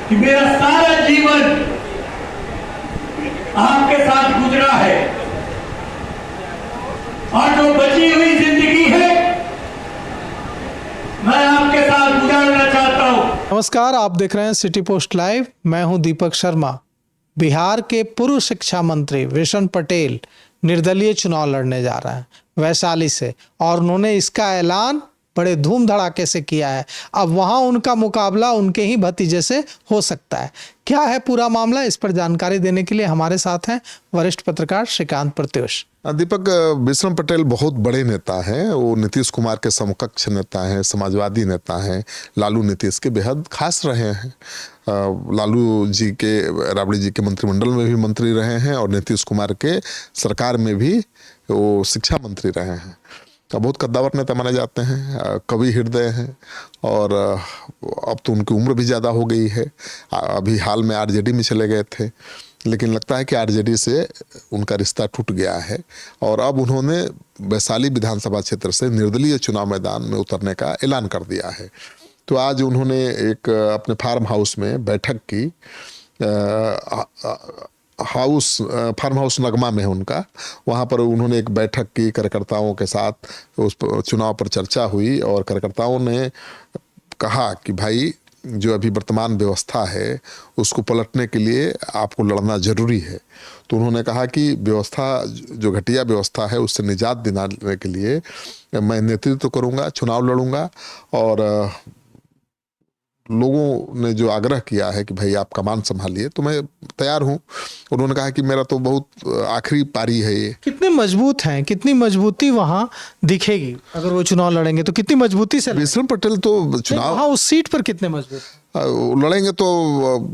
कि मेरा सारा जीवन आपके साथ गुजरा है और जो बची हुई जिंदगी है मैं आपके साथ गुजारना चाहता हूं। नमस्कार, आप देख रहे हैं सिटी पोस्ट लाइव। मैं हूं दीपक शर्मा। बिहार के पूर्व शिक्षा मंत्री विशन पटेल निर्दलीय चुनाव लड़ने जा रहे हैं वैशाली से, और उन्होंने इसका ऐलान बड़े धूम धड़ाके से किया है। अब वहां उनका मुकाबला उनके ही भतीजे से हो सकता है। क्या है पूरा मामला, इस पर जानकारी देने के लिए हमारे साथ हैं वरिष्ठ पत्रकार श्रीकांत प्रत्युष। दीपक, विशन पटेल बहुत बड़े नेता हैं। वो नीतीश कुमार के समकक्ष नेता हैं, समाजवादी नेता हैं, लालू नीतीश के बेहद खास रहे हैं। लालू जी के, राबड़ी जी के मंत्रिमंडल में भी मंत्री रहे हैं और नीतीश कुमार के सरकार में भी वो शिक्षा मंत्री रहे हैं। बहुत कद्दावर नेता माने जाते हैं, कवि हृदय हैं और अब तो उनकी उम्र भी ज़्यादा हो गई है। अभी हाल में आरजेडी में चले गए थे, लेकिन लगता है कि आरजेडी से उनका रिश्ता टूट गया है और अब उन्होंने वैशाली विधानसभा क्षेत्र से निर्दलीय चुनाव मैदान में उतरने का ऐलान कर दिया है। तो आज उन्होंने एक अपने फार्म हाउस में बैठक की। फार्म हाउस नगमा में है उनका। वहाँ पर उन्होंने एक बैठक की कार्यकर्ताओं के साथ। उस चुनाव पर चर्चा हुई और कार्यकर्ताओं ने कहा कि भाई जो अभी वर्तमान व्यवस्था है उसको पलटने के लिए आपको लड़ना जरूरी है। तो उन्होंने कहा कि व्यवस्था, जो घटिया व्यवस्था है, उससे निजात दिलाने के लिए मैं नेतृत्व करूँगा, चुनाव लड़ूंगा। और लोगों ने जो आग्रह किया है कि भाई आप कमान संभालिए, तो मैं तैयार हूं। उन्होंने कहा कि मेरा तो बहुत आखिरी पारी है ये। कितने मजबूत हैं, कितनी मजबूती वहां दिखेगी अगर वो चुनाव लड़ेंगे तो? कितनी मजबूती से विशन पटेल तो चुनाव उस सीट पर कितने मजबूत लड़ेंगे तो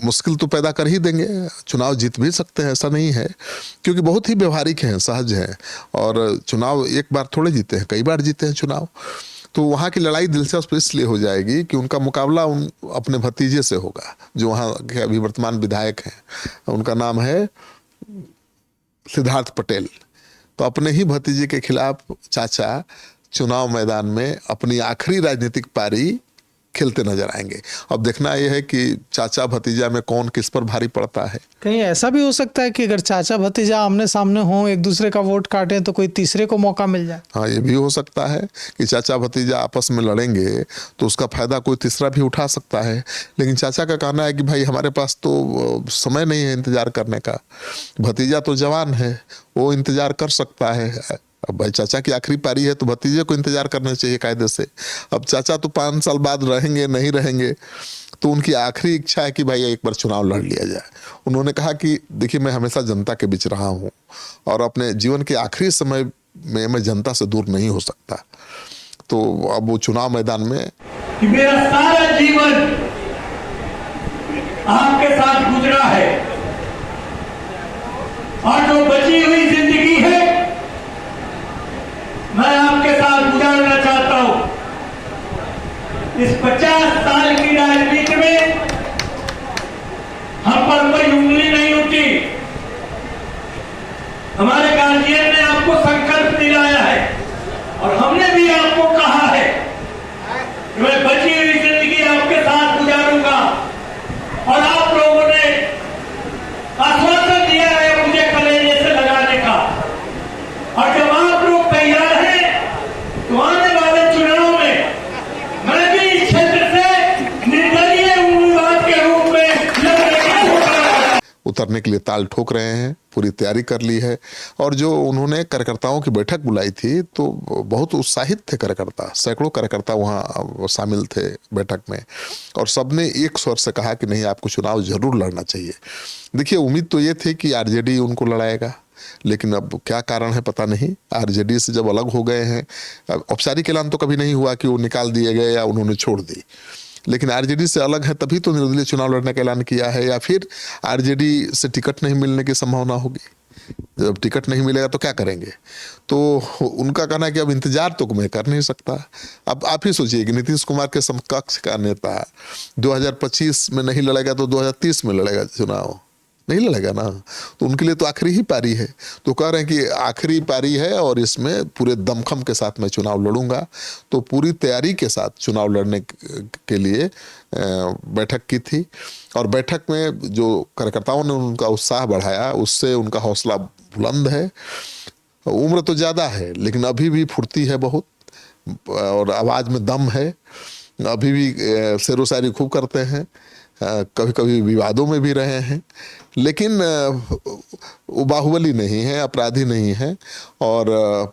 मुश्किल तो पैदा कर ही देंगे। चुनाव जीत भी सकते हैं, ऐसा नहीं है, क्योंकि बहुत ही व्यवहारिक हैं, सहज हैं। और चुनाव एक बार थोड़े जीते हैं, कई बार जीते हैं चुनाव। तो वहाँ की लड़ाई दिलचस्प इसलिए हो जाएगी कि उनका मुकाबला अपने भतीजे से होगा, जो वहाँ के अभी वर्तमान विधायक हैं। उनका नाम है सिद्धार्थ पटेल। तो अपने ही भतीजे के खिलाफ चाचा चुनाव मैदान में अपनी आखिरी राजनीतिक पारी खेलते नजर आएंगे। अब देखना यह है कि चाचा भतीजा में कौन किस पर भारी पड़ता है। कहीं ऐसा भी हो सकता है कि अगर चाचा भतीजा आमने सामने हों, एक दूसरे का वोट काटें, तो कोई तीसरे को मौका मिल जाए। हाँ, ये भी हो सकता है कि चाचा भतीजा आपस में लड़ेंगे तो उसका फायदा कोई तीसरा भी उठा सकता है। लेकिन चाचा का कहना है कि भाई हमारे पास तो समय नहीं है इंतजार करने का। भतीजा तो जवान है, वो इंतजार कर सकता है। अब भाई चाचा की आखिरी पारी है तो भतीजे को इंतजार करना चाहिए कायदे से। अब चाचा तो 5 साल बाद रहेंगे नहीं रहेंगे, तो उनकी आखिरी इच्छा है कि भाई एक बार चुनाव लड़ लिया जाए। उन्होंने कहा कि देखिए, मैं हमेशा जनता के बीच रहा हूँ और अपने जीवन के आखिरी समय में मैं जनता से दूर नहीं हो सकता। तो अब वो चुनाव मैदान में कि मेरा सारा जीवन आपके साथ गुजरा है और जो बची हुई जिंदगी है मैं आपके साथ गुजारना चाहता हूं। इस 50 साल की राजनीति में हम पर कोई उंगली नहीं उठी। हमारे गार्जियन ने आपको संकल्प दिलाया है और हमने भी आपको कहा है कि मैं बची हुई जिंदगी आपके साथ गुजारूंगा। और आप लोगों ने आश्वासन दिया है मुझे कलेजे से लगाने का। और जब आप लोग तैयार हैं तो आने वाले चुनाव में मैं भी इस क्षेत्र से निर्दलीय उम्मीदवार के रूप में लड़ने का उतरने के लिए ताल ठोक रहे हैं, पूरी तैयारी कर ली है। और जो उन्होंने कार्यकर्ताओं की बैठक बुलाई थी तो बहुत उत्साहित थे कार्यकर्ता। सैकड़ों कार्यकर्ता वहाँ शामिल थे बैठक में और सबने एक स्वर से कहा कि नहीं, आपको चुनाव जरूर लड़ना चाहिए। देखिए, उम्मीद तो ये थी कि आरजेडी उनको लड़ाएगा, लेकिन अब क्या कारण है पता नहीं। आरजेडी से जब अलग हो गए हैं, औपचारिक ऐलान तो कभी नहीं हुआ कि वो निकाल दिए गए या उन्होंने छोड़ दी, लेकिन आरजेडी से अलग है तभी तो निर्दलीय चुनाव लड़ने का ऐलान किया है। या फिर आरजेडी से टिकट नहीं मिलने की संभावना होगी। जब टिकट नहीं मिलेगा तो क्या करेंगे? तो उनका कहना है कि अब इंतजार तो मैं कर नहीं सकता। अब आप ही सोचिए कि नीतीश कुमार के समकक्ष का नेता 2025 में नहीं लड़ेगा तो 2030 में लड़ेगा चुनाव। नहीं लड़ेगा ना। तो उनके लिए तो आखिरी ही पारी है। तो कह रहे हैं कि आखिरी पारी है और इसमें पूरे दमखम के साथ मैं चुनाव लड़ूंगा। तो पूरी तैयारी के साथ चुनाव लड़ने के लिए बैठक की थी। और बैठक में जो कार्यकर्ताओं ने उनका उत्साह बढ़ाया, उससे उनका हौसला बुलंद है। उम्र तो ज़्यादा है लेकिन अभी भी फुर्ती है बहुत, और आवाज़ में दम है। अभी भी शेरो शायरी खूब करते हैं, कभी कभी विवादों में भी रहे हैं, लेकिन वो बाहुबली नहीं है, अपराधी नहीं है, और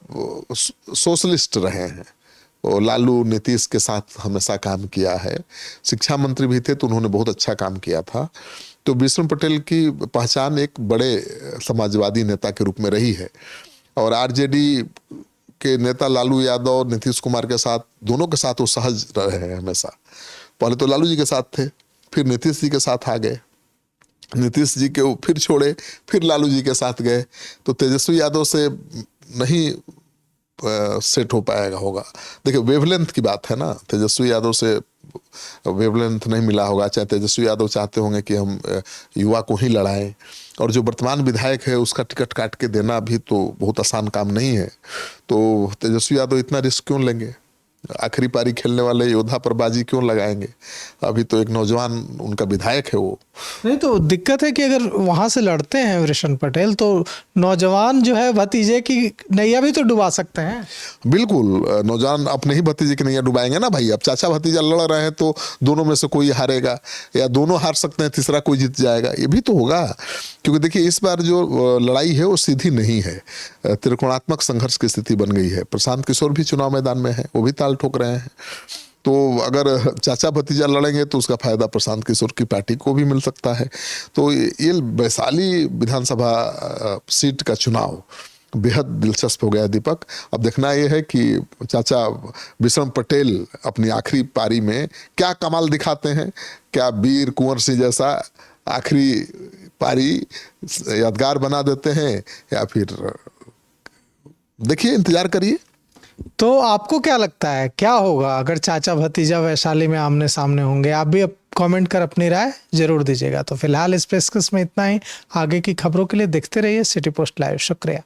सोशलिस्ट रहे हैं। वो लालू नीतीश के साथ हमेशा काम किया है। शिक्षा मंत्री भी थे तो उन्होंने बहुत अच्छा काम किया था। तो विष्णु पटेल की पहचान एक बड़े समाजवादी नेता के रूप में रही है। और आरजेडी के नेता लालू यादव नीतीश कुमार के साथ, दोनों के साथ वो सहज रहे हैं हमेशा। पहले तो लालू जी के साथ थे, फिर नीतीश जी के साथ आ गए, नीतीश जी के वो फिर छोड़े, फिर लालू जी के साथ गए। तो तेजस्वी यादव से नहीं सेट हो पाएगा होगा। देखिए वेवलेंथ की बात है ना, तेजस्वी यादव से वेवलेंथ नहीं मिला होगा। चाहे तेजस्वी यादव चाहते होंगे कि हम युवा को ही लड़ाएं, और जो वर्तमान विधायक है उसका टिकट काट के देना भी तो बहुत आसान काम नहीं है। तो तेजस्वी यादव इतना रिस्क क्यों लेंगे? आखिरी पारी खेलने वाले योद्धा पर बाजी क्यों लगाएंगे? अभी तो एक नौजवान उनका विधायक है वो। नहीं तो दिक्कत है कि अगर वहां से लड़ते हैं वृषण पटेल तो नौजवान जो है भतीजे की नैया भी तो डुबा सकते हैं। बिल्कुल, नौजवान अपने ही भतीजे की नैया डुबाएंगे ना भाई। अब चाचा भतीजा लड़ रहे हैं तो दोनों में से कोई हारेगा, या दोनों हार सकते हैं, तीसरा कोई जीत जाएगा, ये भी तो होगा। क्योंकि देखिए इस बार जो लड़ाई है वो सीधी नहीं है, त्रिकोणात्मक संघर्ष की स्थिति बन गई है। प्रशांत किशोर भी चुनाव मैदान में है, वो भी ताल ठोक रहे हैं। तो अगर चाचा भतीजा लड़ेंगे तो उसका फायदा प्रशांत किशोर की पार्टी को भी मिल सकता है। तो ये वैशाली विधानसभा सीट का चुनाव बेहद दिलचस्प हो गया दीपक। अब देखना यह है कि चाचा विष्णु पटेल अपनी आखिरी पारी में क्या कमाल दिखाते हैं। क्या वीर कुंवर सिंह जैसा आखिरी पारी यादगार बना देते हैं, या फिर देखिए, इंतजार करिए। तो आपको क्या लगता है क्या होगा अगर चाचा भतीजा वैशाली में आमने सामने होंगे? आप भी अब कमेंट कर अपनी राय जरूर दीजिएगा। तो फिलहाल इस पेशकश में इतना ही। आगे की खबरों के लिए देखते रहिए सिटी पोस्ट लाइव। शुक्रिया।